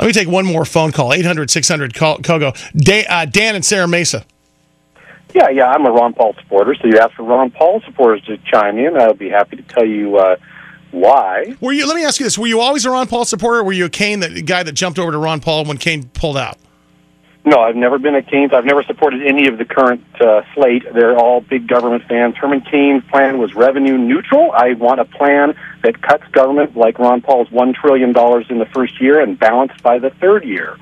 me take one more phone call, 800-600-KOGO. Dan in Sarah Mesa. Yeah, I'm a Ron Paul supporter, so you asked for Ron Paul supporters to chime in. I would be happy to tell you why. Let me ask you this. Were you always a Ron Paul supporter, or were you a Kane, the guy that jumped over to Ron Paul when Kane pulled out? No, I've never been a Keynes. I've never supported any of the current slate. They're all big government fans. Herman Cain's plan was revenue neutral. I want a plan that cuts government like Ron Paul's $1 trillion in the first year and balanced by the third year.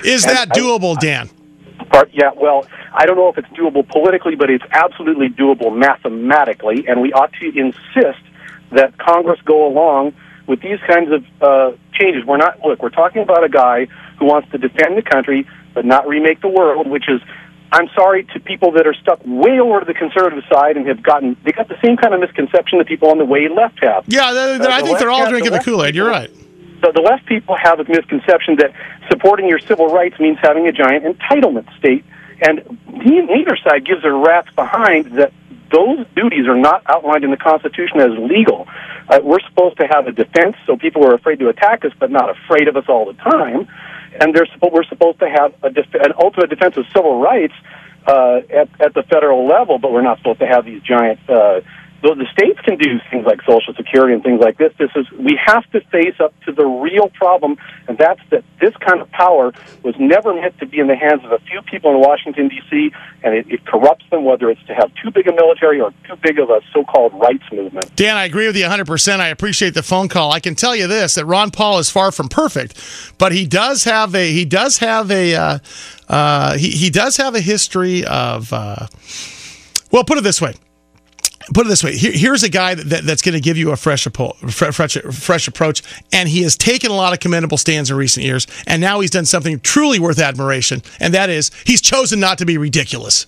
Is that doable, Dan? Yeah, well, I don't know if it's doable politically, but it's absolutely doable mathematically, and we ought to insist that Congress go along with these kinds of changes. We're talking about a guy who wants to defend the country but not remake the world, which is, I'm sorry to people that are stuck way over to the conservative side and they got the same kind of misconception that people on the way left have. Yeah, I think they're all drinking the Kool-Aid. You're right. So the left people have a misconception that supporting your civil rights means having a giant entitlement state, and neither side gives a rat's behind that those duties are not outlined in the Constitution as legal. We're supposed to have a defense, so people are afraid to attack us, but not afraid of us all the time. And we're supposed to have an ultimate defense of civil rights at the federal level, but we're not supposed to have these giant. The states can do things like Social Security and things like this. We have to face up to the real problem, and that's that this kind of power was never meant to be in the hands of a few people in Washington, D.C., and it corrupts them, whether it's to have too big a military or too big of a so-called rights movement. Dan, I agree with you 100%. I appreciate the phone call. I can tell you this, that Ron Paul is far from perfect, but he does have a history of put it this way. Here's a guy that's going to give you a fresh approach, and he has taken a lot of commendable stands in recent years, and now he's done something truly worth admiration, and that is he's chosen not to be ridiculous.